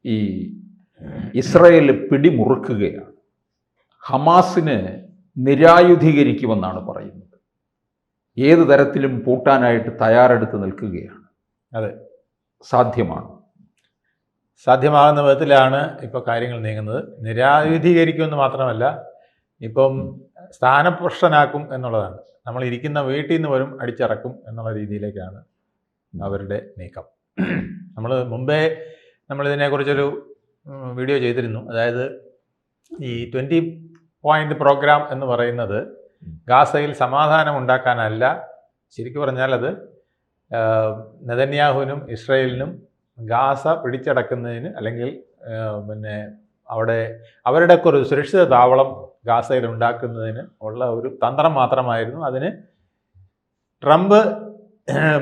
ഈ ഇസ്രായേൽ പിടിമുറുക്കുകയാണ്. ഹമാസിനെ നിരായുധീകരിക്കുമെന്നാണ് പറയുന്നത്. ഏത് തരത്തിലും പൂട്ടാനായിട്ട് തയ്യാറെടുത്ത് നിൽക്കുകയാണ്. അതെ, സാധ്യമാകുന്ന വിധത്തിലാണ് ഇപ്പോൾ കാര്യങ്ങൾ നീങ്ങുന്നത്. നിരായുധീകരിക്കുമെന്ന് മാത്രമല്ല, ഇപ്പം സ്ഥാനഭ്രഷ്ടനാക്കും എന്നുള്ളതാണ്. നമ്മൾ ഇരിക്കുന്ന വീട്ടിൽ നിന്ന് പോലും അടിച്ചിറക്കും എന്നുള്ള രീതിയിലേക്കാണ് അവരുടെ നീക്കം. നമ്മളിതിനെക്കുറിച്ചൊരു വീഡിയോ ചെയ്തിരുന്നു. അതായത് ഈ 20 പോയിന്റ് പ്രോഗ്രാം എന്ന് പറയുന്നത് ഗാസയിൽ സമാധാനം ഉണ്ടാക്കാനല്ല, ശരിക്കും പറഞ്ഞാൽ അത് നെതന്യാഹുവിനും ഇസ്രായേലിനും ഗാസ പിടിച്ചടക്കുന്നതിന്, അല്ലെങ്കിൽ അവരുടെയൊക്കെ ഒരു സുരക്ഷിത താവളം ഗാസയിൽ ഉണ്ടാക്കുന്നതിന് ഉള്ള ഒരു തന്ത്രം മാത്രമായിരുന്നു. അതിന് ട്രംപ്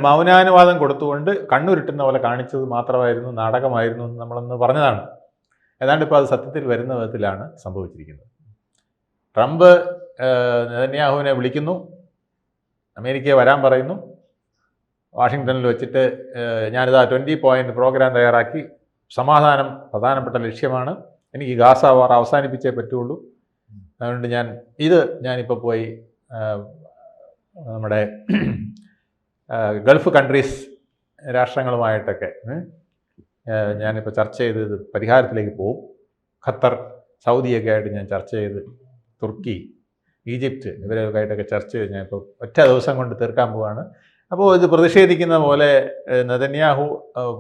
മൗനാനുവാദം കൊടുത്തുകൊണ്ട് കണ്ണുരുട്ടുന്ന പോലെ കാണിച്ചത് മാത്രമായിരുന്നു, നാടകമായിരുന്നു എന്ന് നമ്മളന്ന് പറഞ്ഞതാണ്. ഏതാണ്ട് ഇപ്പോൾ അത് സത്യത്തിൽ വരുന്ന വിധത്തിലാണ് സംഭവിച്ചിരിക്കുന്നത്. ട്രംപ് നെതന്യാഹുവിനെ വിളിക്കുന്നു, അമേരിക്കയെ വരാൻ പറയുന്നു, വാഷിങ്ടണിൽ വെച്ചിട്ട് ഞാനിതാ 20 പോയിന്റ് പ്രോഗ്രാം തയ്യാറാക്കി, സമാധാനം പ്രധാനപ്പെട്ട ലക്ഷ്യമാണ്, എനിക്ക് ഗാസ വാർ അവസാനിപ്പിച്ചേ പറ്റുള്ളൂ, അതുകൊണ്ട് ഞാനിപ്പോൾ പോയി നമ്മുടെ ഗൾഫ് കൺട്രീസ് രാഷ്ട്രങ്ങളുമായിട്ടൊക്കെ ഞാനിപ്പോൾ ചർച്ച ചെയ്ത് ഇത് പരിഹാരത്തിലേക്ക് പോകും. ഖത്തർ, സൗദിയൊക്കെ ആയിട്ട് ഞാൻ ചർച്ച ചെയ്ത്, തുർക്കി, ഈജിപ്റ്റ് ഇവരൊക്കെ ആയിട്ടൊക്കെ ചർച്ച ചെയ്ത് ഞാനിപ്പോൾ ഒറ്റ ദിവസം കൊണ്ട് തീർക്കാൻ പോവുകയാണ്. അപ്പോൾ ഇത് പ്രതിഷേധിക്കുന്ന പോലെ നെതന്യാഹു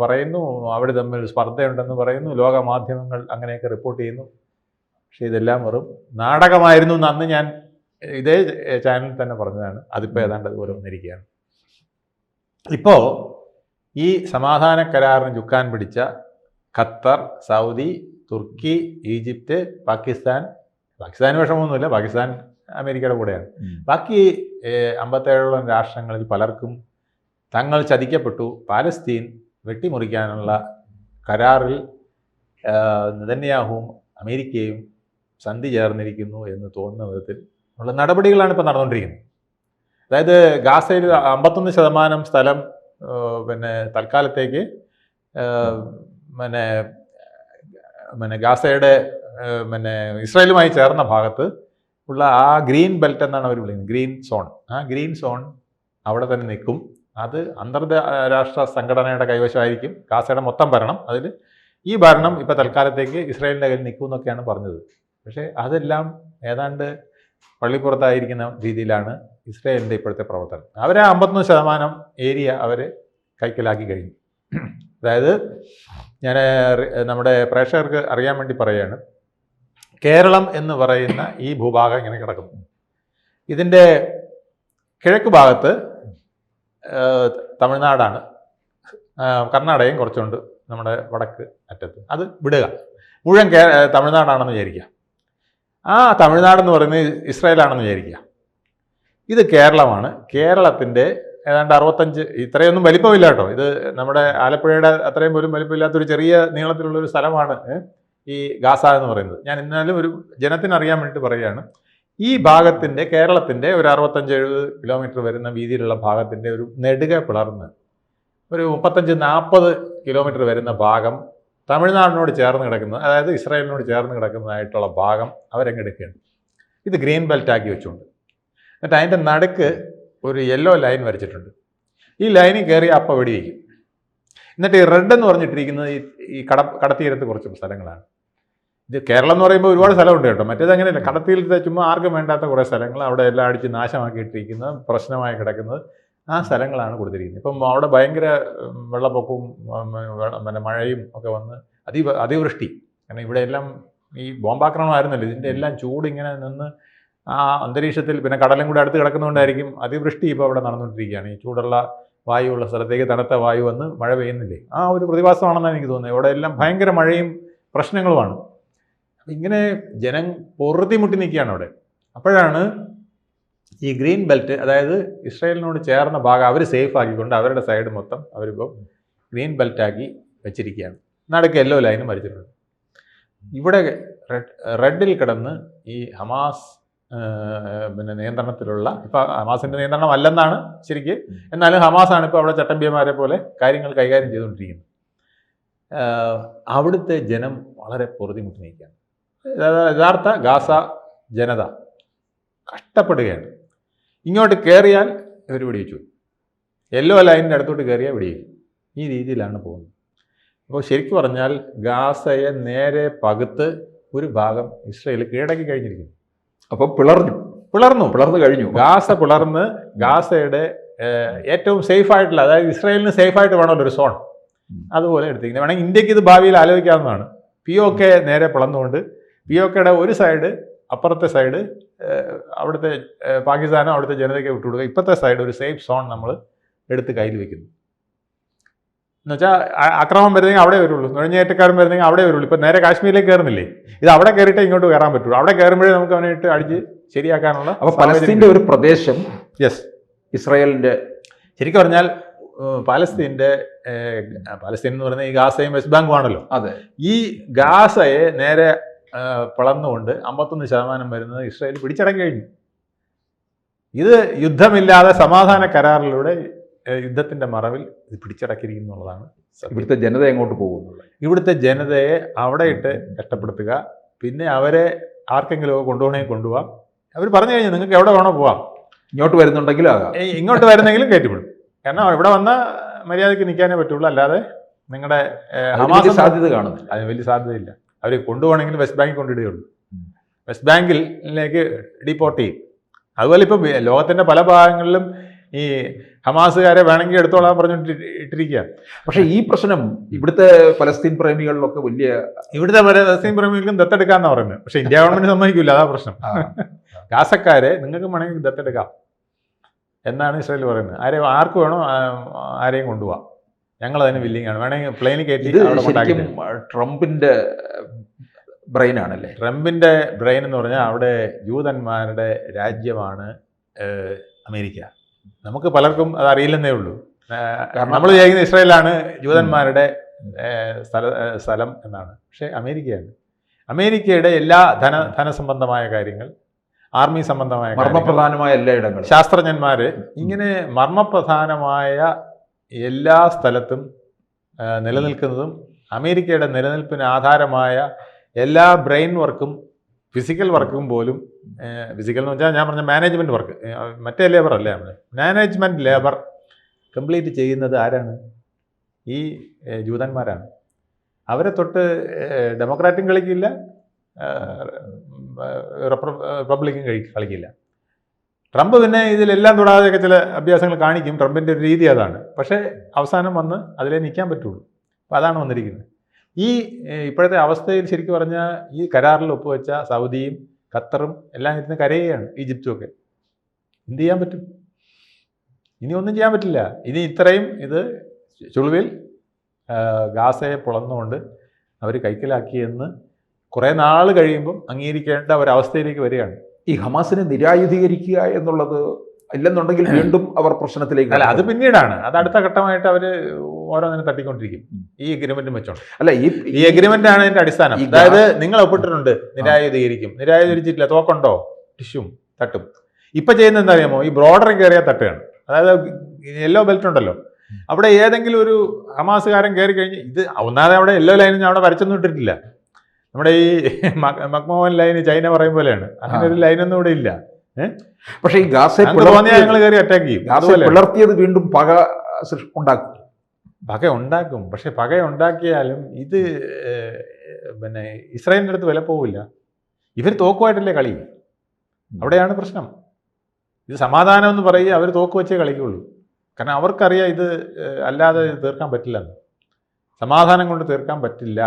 പറയുന്നു, അവർ തമ്മിൽ സ്പർദ്ധയുണ്ടെന്ന് പറയുന്നു, ലോക മാധ്യമങ്ങൾ അങ്ങനെയൊക്കെ റിപ്പോർട്ട് ചെയ്യുന്നു. പക്ഷേ ഇതെല്ലാം വെറും നാടകമായിരുന്നു എന്ന് അന്ന് ഞാൻ ഇതേ ചാനലിൽ തന്നെ പറഞ്ഞതാണ്. അതിപ്പോൾ ഏതാണ്ട് അതുപോലെ വന്നിരിക്കുകയാണ്. ഇപ്പോൾ ഈ സമാധാന കരാറിന് ചുക്കാൻ പിടിച്ച ഖത്തർ, സൗദി, തുർക്കി, ഈജിപ്റ്റ്, പാകിസ്ഥാന് വിഷമമൊന്നുമില്ല, പാകിസ്ഥാൻ അമേരിക്കയുടെ കൂടെയാണ്. ബാക്കി 57 രാഷ്ട്രങ്ങളിൽ പലർക്കും തങ്ങൾ ചതിക്കപ്പെട്ടു, പാലസ്തീൻ വെട്ടിമുറിക്കാനുള്ള കരാറിൽ നെതന്യാഹുവും അമേരിക്കയും സന്ധി ചേർന്നിരിക്കുന്നു എന്ന് തോന്നുന്ന വിധത്തിൽ ഉള്ള നടപടികളാണ് ഇപ്പോൾ നടന്നുകൊണ്ടിരിക്കുന്നത്. അതായത് ഗാസയിൽ 51% സ്ഥലം തൽക്കാലത്തേക്ക് ഗാസയുടെ ഇസ്രായേലുമായി ചേർന്ന ഭാഗത്ത് ഉള്ള ആ ഗ്രീൻ ബെൽറ്റ് എന്നാണ് അവർ വിളിക്കുന്നത്, ഗ്രീൻ സോൺ. ആ ഗ്രീൻ സോൺ അവിടെ തന്നെ നിൽക്കും. അത് അന്തർരാഷ്ട്ര സംഘടനയുടെ കൈവശമായിരിക്കും ഗാസയുടെ മൊത്തം ഭരണം. അതിൽ ഈ ഭരണം ഇപ്പോൾ തൽക്കാലത്തേക്ക് ഇസ്രായേലിൻ്റെ കയ്യിൽ നിൽക്കും എന്നൊക്കെയാണ് പറഞ്ഞത്. പക്ഷേ അതെല്ലാം ഏതാണ്ട് പള്ളിപ്പുറത്തായിരിക്കുന്ന രീതിയിലാണ് ഇസ്രായേലിൻ്റെ ഇപ്പോഴത്തെ പ്രവർത്തനം. അവരെ 51% ഏരിയ അവർ കൈക്കലാക്കി കഴിഞ്ഞു. അതായത് ഞാൻ നമ്മുടെ പ്രേക്ഷകർക്ക് അറിയാൻ വേണ്ടി പറയുകയാണ്, കേരളം എന്ന് പറയുന്ന ഈ ഭൂഭാഗം ഇങ്ങനെ കിടക്കുന്നു. ഇതിൻ്റെ കിഴക്ക് ഭാഗത്ത് തമിഴ്നാടാണ്, കർണാടകയും കുറച്ചുണ്ട് നമ്മുടെ വടക്ക് അറ്റത്ത്. അത് വിടുക, മുഴുവൻ തമിഴ്നാടാണെന്ന് വിചാരിക്കുക. ആ തമിഴ്നാടെന്ന് പറയുന്നത് ഇസ്രായേലാണെന്ന് വിചാരിക്കുക. ഇത് കേരളമാണ്. കേരളത്തിൻ്റെ ഏതാണ്ട് 65, ഇത്രയൊന്നും വലിപ്പമില്ല കേട്ടോ, ഇത് നമ്മുടെ ആലപ്പുഴയുടെ അത്രയും പോലും വലിപ്പമില്ലാത്തൊരു ചെറിയ നീളത്തിലുള്ളൊരു സ്ഥലമാണ് ഈ ഗാസ എന്ന് പറയുന്നത്. ഞാൻ എന്നാലും ഒരു ജനത്തിന് അറിയാൻ വേണ്ടിയിട്ട് പറയുകയാണ്. ഈ ഭാഗത്തിൻ്റെ, കേരളത്തിൻ്റെ ഒരു 65-70 കിലോമീറ്റർ വരുന്ന വീതിയിലുള്ള ഭാഗത്തിൻ്റെ ഒരു നെടുക പിളർന്ന് ഒരു 35-40 കിലോമീറ്റർ വരുന്ന ഭാഗം തമിഴ്നാടിനോട് ചേർന്ന് കിടക്കുന്നത്, അതായത് ഇസ്രായേലിനോട് ചേർന്ന് കിടക്കുന്നതായിട്ടുള്ള ഭാഗം അവരെടുക്കുകയാണ്. ഇത് ഗ്രീൻ ബെൽറ്റ് ആക്കി വെച്ചുകൊണ്ട്, എന്നിട്ട് അതിൻ്റെ നടുക്ക് ഒരു യെല്ലോ ലൈൻ വരച്ചിട്ടുണ്ട്. ഈ ലൈനിൽ കയറി അപ്പം വെടിവെക്കും. എന്നിട്ട് ഈ റെഡ് എന്ന് പറഞ്ഞിട്ടിരിക്കുന്നത് ഈ കടത്തീരത്ത് കുറച്ച് സ്ഥലങ്ങളാണ്. ഇത് കേരളം എന്ന് പറയുമ്പോൾ ഒരുപാട് സ്ഥലമുണ്ട് കേട്ടോ, മറ്റേത് അങ്ങനെയല്ല. കടത്തീരത്തെ ചുമ്മാ ആർക്കും വേണ്ടാത്ത കുറേ സ്ഥലങ്ങൾ, അവിടെ എല്ലാം അടിച്ച് നാശമാക്കിയിട്ടിരിക്കുന്നത്, പ്രശ്നമായി കിടക്കുന്നത്, ആ സ്ഥലങ്ങളാണ് കൊടുത്തിരിക്കുന്നത്. ഇപ്പം അവിടെ ഭയങ്കര വെള്ളപ്പൊക്കവും മഴയും ഒക്കെ വന്ന് അതിവൃഷ്ടി. കാരണം ഇവിടെ എല്ലാം ഈ ബോംബാക്രമണമായിരുന്നല്ലോ, ഇതിൻ്റെ എല്ലാം ചൂട് ഇങ്ങനെ നിന്ന് ആ അന്തരീക്ഷത്തിൽ, പിന്നെ കടലും കൂടെ അടുത്ത് കിടക്കുന്നതുകൊണ്ടായിരിക്കും അതിവൃഷ്ടി ഇപ്പോൾ അവിടെ നടന്നുകൊണ്ടിരിക്കുകയാണ്. ഈ ചൂടുള്ള വായുവുള്ള സ്ഥലത്തേക്ക് തണുത്ത വായു വന്ന് മഴ പെയ്യുന്നില്ലേ, ആ ഒരു പ്രതിഭാസമാണെന്നാണ് എനിക്ക് തോന്നുന്നത്. ഇവിടെ എല്ലാം ഭയങ്കര മഴയും പ്രശ്നങ്ങളുമാണ്. ഇങ്ങനെ ജനം പൊറുതിമുട്ടി നിൽക്കുകയാണ് അവിടെ. അപ്പോഴാണ് ഈ ഗ്രീൻ ബെൽറ്റ്, അതായത് ഇസ്രായേലിനോട് ചേർന്ന ഭാഗം അവർ സേഫ് ആക്കിക്കൊണ്ട് അവരുടെ സൈഡ് മൊത്തം അവരിപ്പോൾ ഗ്രീൻ ബെൽറ്റാക്കി വെച്ചിരിക്കുകയാണ്. നടുക്ക് യെല്ലോ ലൈനും വരച്ചിട്ടുണ്ട്. ഇവിടെ റെഡിൽ കിടന്ന് ഈ ഹമാസ് നിയന്ത്രണത്തിലുള്ള, ഇപ്പം ഹമാസിൻ്റെ നിയന്ത്രണം അല്ലെന്നാണ് ശരിക്ക്, എന്നാലും ഹമാസാണ് ഇപ്പോൾ അവിടെ ചട്ടമ്പിയന്മാരെ പോലെ കാര്യങ്ങൾ കൈകാര്യം ചെയ്തുകൊണ്ടിരിക്കുന്നത്. അവിടുത്തെ ജനം വളരെ പൊറുതിമുട്ടി നിൽക്കുകയാണ്. യഥാർത്ഥ ഗാസ ജനത കഷ്ടപ്പെടുകയാണ്. ഇങ്ങോട്ട് കയറിയാൽ ഇവർ വെടിവെച്ചു, യെല്ലോ ലൈനിൻ്റെ അടുത്തോട്ട് കയറിയാൽ വെടിവെക്കും. ഈ രീതിയിലാണ് പോകുന്നത്. അപ്പോൾ ശരിക്കും പറഞ്ഞാൽ ഗാസയെ നേരെ പകുത്ത് ഒരു ഭാഗം ഇസ്രയേൽ കീഴടക്കി കഴിഞ്ഞിരിക്കുന്നു. അപ്പോൾ പിളർന്നു കഴിഞ്ഞു. ഗാസ പിളർന്ന് ഗാസയുടെ ഏറ്റവും സേഫായിട്ടുള്ള, അതായത് ഇസ്രയേലിന് സേഫായിട്ട് വേണമല്ലോ ഒരു സോൺ, അതുപോലെ എടുത്തിരിക്കുന്നത്. വേണമെങ്കിൽ ഇന്ത്യക്ക് ഇത് ഭാവിയിൽ ആലോചിക്കാവുന്നതാണ്. POK നേരെ പിളർന്നുകൊണ്ട് POKയുടെ ഒരു സൈഡ്, അപ്പുറത്തെ സൈഡ് അവിടുത്തെ പാകിസ്ഥാനോ അവിടുത്തെ ജനതയ്ക്ക് വിട്ടുകൊടുക്കുക, ഇപ്പോഴത്തെ സൈഡ് ഒരു സേഫ് സോൺ നമ്മൾ എടുത്ത് കയ്യിൽ വെക്കുന്നു. എന്നുവെച്ചാൽ അക്രമം വരുന്നെങ്കിൽ അവിടെ വരുള്ളൂ, നുഴഞ്ഞേറ്റക്കാരൻ വരുന്നെങ്കിൽ അവിടെ വരുള്ളൂ. ഇപ്പം നേരെ കാശ്മീരിലേക്ക് കയറുന്നില്ലേ, ഇത് അവിടെ കയറിയിട്ടേ ഇങ്ങോട്ട് കയറാൻ പറ്റുള്ളൂ. അവിടെ കയറുമ്പോഴേ നമുക്ക് അവനെ ഇട്ട് അടിച്ച് ശരിയാക്കാനുള്ള. അപ്പോൾ പലസ്തീൻ്റെ ഒരു പ്രദേശം യെസ് ഇസ്രായേലിൻ്റെ, ശരിക്കും പറഞ്ഞാൽ പാലസ്തീൻ എന്ന് പറയുന്നത് ഈ ഗാസയും വെസ്റ്റ് ബാങ്കും ആണല്ലോ. അതെ. ഈ ഗാസയെ നേരെ പിളർന്നുകൊണ്ട് 51% വരുന്നത് ഇസ്രായേൽ പിടിച്ചടക്കി കഴിഞ്ഞു. ഇത് യുദ്ധമില്ലാതെ സമാധാന കരാറിലൂടെ യുദ്ധത്തിന്റെ മറവിൽ ഇത് പിടിച്ചടക്കിയിരിക്കുന്നുള്ളതാണ്. ഇവിടുത്തെ ജനത എങ്ങോട്ട് പോകുന്നു? ഇവിടുത്തെ ജനതയെ അവിടെ ഇട്ട് കഷ്ടപ്പെടുത്തുക, പിന്നെ അവരെ ആർക്കെങ്കിലും കൊണ്ടുപോകണമെങ്കിൽ കൊണ്ടുപോകാം. അവർ പറഞ്ഞു കഴിഞ്ഞാൽ നിങ്ങൾക്ക് എവിടെ വേണോ പോവാം, ഇങ്ങോട്ട് വരുന്നുണ്ടെങ്കിലും ആകാം, ഇങ്ങോട്ട് വരുന്നെങ്കിലും കയറ്റിവിടും. കാരണം ഇവിടെ വന്ന മര്യാദയ്ക്ക് നിൽക്കാനേ പറ്റുള്ളൂ, അല്ലാതെ നിങ്ങളുടെ ഹമാസ് സാധ്യത കാണുന്നില്ല. അതിന് വലിയ സാധ്യതയില്ല. അവർ കൊണ്ടുപോകണമെങ്കിൽ വെസ്റ്റ് ബാങ്കിൽ കൊണ്ടിടുകയുള്ളൂ, വെസ്റ്റ് ബാങ്കിലേക്ക് ഡീപ്പോർട്ട് ചെയ്യും. അതുപോലെ ഇപ്പോൾ ലോകത്തിൻ്റെ പല ഭാഗങ്ങളിലും ഈ ഹമാസുകാരെ വേണമെങ്കിൽ എടുത്തോളാൻ പറഞ്ഞിട്ട് ഇട്ടിരിക്കുക. പക്ഷേ ഈ പ്രശ്നം ഇവിടുത്തെ പലസ്തീൻ പ്രേമികളിലൊക്കെ ഇവിടുത്തെ പലസ്തീൻ പ്രേമികൾക്കും ദത്തെടുക്കാന്നാണ് പറയുന്നത്. പക്ഷേ ഇന്ത്യ ഗവൺമെന്റ് സമ്മതിക്കില്ല, അതാ പ്രശ്നം. ഗാസക്കാരെ നിങ്ങൾക്ക് വേണമെങ്കിൽ ദത്തെടുക്കാം എന്നാണ് ഇസ്രായേൽ പറയുന്നത്. ആർക്ക് വേണോ ആരെയും കൊണ്ടുപോകാം, ഞങ്ങളതിന് വില്ലിങ്ങാണ്, വേണമെങ്കിൽ പ്ലെയിനിൽ കയറ്റി. ട്രംപിന്റെ ബ്രെയിനാണല്ലേ? ട്രംപിന്റെ ബ്രെയിൻ എന്ന് പറഞ്ഞാൽ അവിടെ ജൂതന്മാരുടെ രാജ്യമാണ് അമേരിക്ക. നമുക്ക് പലർക്കും അത് അറിയില്ലെന്നേ ഉള്ളൂ. നമ്മൾ ചെയ്യുന്ന ഇസ്രായേലാണ് ജൂതന്മാരുടെ സ്ഥലം എന്നാണ്. പക്ഷേ അമേരിക്കയാണ്. അമേരിക്കയുടെ എല്ലാ ധനസംബന്ധമായ കാര്യങ്ങൾ, ആർമി സംബന്ധമായ മർമ്മപ്രധാനമായ എല്ലാ ഇടങ്ങളും, ശാസ്ത്രജ്ഞന്മാർ, ഇങ്ങനെ മർമ്മപ്രധാനമായ എല്ലാ സ്ഥലത്തും നിലനിൽക്കുന്നതും അമേരിക്കയുടെ നിലനിൽപ്പിന് ആധാരമായ എല്ലാ ബ്രെയിൻ വർക്കും, ഫിസിക്കൽ വർക്കും പോലും, ഫിസിക്കൽ എന്ന് വെച്ചാൽ ഞാൻ പറഞ്ഞ മാനേജ്മെൻറ്റ് വർക്ക്, മറ്റേ ലേബർ അല്ലേ, നമ്മൾ മാനേജ്മെൻറ്റ് ലേബർ കംപ്ലീറ്റ് ചെയ്യുന്നത് ആരാണ്? ഈ ജൂതന്മാരാണ്. അവരെ തൊട്ട് ഡെമോക്രാറ്റും കളിക്കില്ല, റിപ്പബ്ലിക്കും കളിക്കില്ല. ട്രംപ് പിന്നെ ഇതിലെല്ലാം തൊടാതെയൊക്കെ ചില അഭ്യാസങ്ങൾ കാണിക്കും. ട്രംപിൻ്റെ ഒരു രീതി അതാണ്. പക്ഷേ അവസാനം വന്ന് അതിലേ നിൽക്കാൻ പറ്റുള്ളൂ. അപ്പോൾ അതാണ് വന്നിരിക്കുന്നത്. ഈ ഇപ്പോഴത്തെ അവസ്ഥയിൽ ശരിക്കും പറഞ്ഞാൽ ഈ കരാറിൽ ഒപ്പുവെച്ച സൗദിയും ഖത്തറും എല്ലാം ഇരുന്ന് കരയുകയാണ്, ഈജിപ്തും ഒക്കെ. എന്ത് ചെയ്യാൻ പറ്റും? ഇനി ഒന്നും ചെയ്യാൻ പറ്റില്ല. ഇനി ഇത്രയും ഇത് ചുളുവിൽ ഗാസയെ പൊളന്നുകൊണ്ട് അവർ കൈക്കലാക്കിയെന്ന് കുറേ നാൾ കഴിയുമ്പം അംഗീകരിക്കേണ്ട ഒരവസ്ഥയിലേക്ക് വരികയാണ്. ഈ ഹമാസിനെ നിരായുധീകരിക്കുക എന്നുള്ളത് ഇല്ലെന്നുണ്ടെങ്കിൽ വീണ്ടും അവർ പ്രശ്നത്തിലേക്ക്. അല്ല, അത് പിന്നീടാണ്. അത് അടുത്ത ഘട്ടമായിട്ട് അവർ ഓരോന്നിനും തട്ടിക്കൊണ്ടിരിക്കും ഈ എഗ്രിമെന്റും വെച്ചോണ്ട്. അല്ല, ഈ എഗ്രിമെന്റ് ആണ് ഇതിന്റെ അടിസ്ഥാനം. അതായത് നിങ്ങൾ ഒപ്പിട്ടിട്ടുണ്ട്, നിരായുധീകരിക്കും. നിരായുധീകരിച്ചിട്ടില്ല, തോക്കുണ്ടോ, ടിഷ്യൂം തട്ടും. ഇപ്പൊ ചെയ്യുന്നത് എന്താ അറിയാമോ? ഈ ബ്രോഡറിൽ കയറിയാൽ തട്ടുകയാണ്. അതായത് യെല്ലോ ബെൽറ്റ് ഉണ്ടല്ലോ, അവിടെ ഏതെങ്കിലും ഒരു ഹമാസുകാരൻ കയറി കഴിഞ്ഞ്, ഇത് ഒന്നാമതെ അവിടെ യെല്ലോ ലൈനും അവിടെ വരച്ചൊന്നും ഇട്ടിട്ടില്ല. നമ്മുടെ ഈ മക്മോഹൻ ലൈന് ചൈന പറയും പോലെയാണ്. അങ്ങനെ ഒരു ലൈനൊന്നും ഇവിടെ ഇല്ല. പക്ഷേ ഈ ഗാസയെ ഞങ്ങൾ കയറി അറ്റാക്ക് ചെയ്യും. അതുപോലെ പിളർത്തിയത് വീണ്ടും പക ഉണ്ടാക്കും. പക്ഷെ പക ഉണ്ടാക്കിയാലും ഇത് പിന്നെ ഇസ്രായേലിൻ്റെ അടുത്ത് വില പോവില്ല. ഇവർ തോക്കുമായിട്ടല്ലേ കളി. അവിടെയാണ് പ്രശ്നം. ഇത് സമാധാനം എന്ന് പറയുക, അവർ തോക്ക് വെച്ചേ കളിക്കുള്ളൂ. കാരണം അവർക്കറിയാം ഇത് അല്ലാതെ തീർക്കാൻ പറ്റില്ലെന്ന്. സമാധാനം കൊണ്ട് തീർക്കാൻ പറ്റില്ല,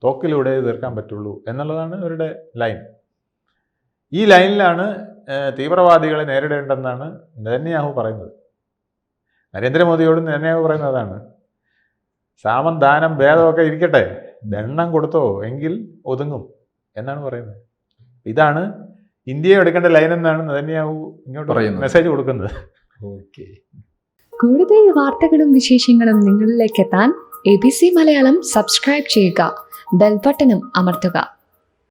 തോക്കിലൂടെ തീർക്കാൻ പറ്റുള്ളൂ എന്നുള്ളതാണ് അവരുടെ ലൈൻ. ഈ ലൈനിലാണ് തീവ്രവാദികളെ നേരിടേണ്ടെന്നാണ് നെതന്യാഹു പറയുന്നത്. നരേന്ദ്രമോദിയോട് നെതന്യാഹു പറയുന്നത് അതാണ്. സാമം ദാനം ഭേദമൊക്കെ ഇരിക്കട്ടെ, ദണ്ണം കൊടുത്തോ എങ്കിൽ ഒതുങ്ങും എന്നാണ് പറയുന്നത്. ഇതാണ് ഇന്ത്യയെ എടുക്കേണ്ട ലൈൻ എന്നാണ് നെതന്യാഹു ഇങ്ങോട്ട് മെസ്സേജ് കൊടുക്കുന്നത്. കൂടുതൽ വാർത്തകളും വിശേഷങ്ങളും നിങ്ങളിലേക്ക് എത്താൻ ABC മലയാളം സബ്സ്ക്രൈബ് ചെയ്യുക, ബെൽ ബട്ടണും അമർത്തുക.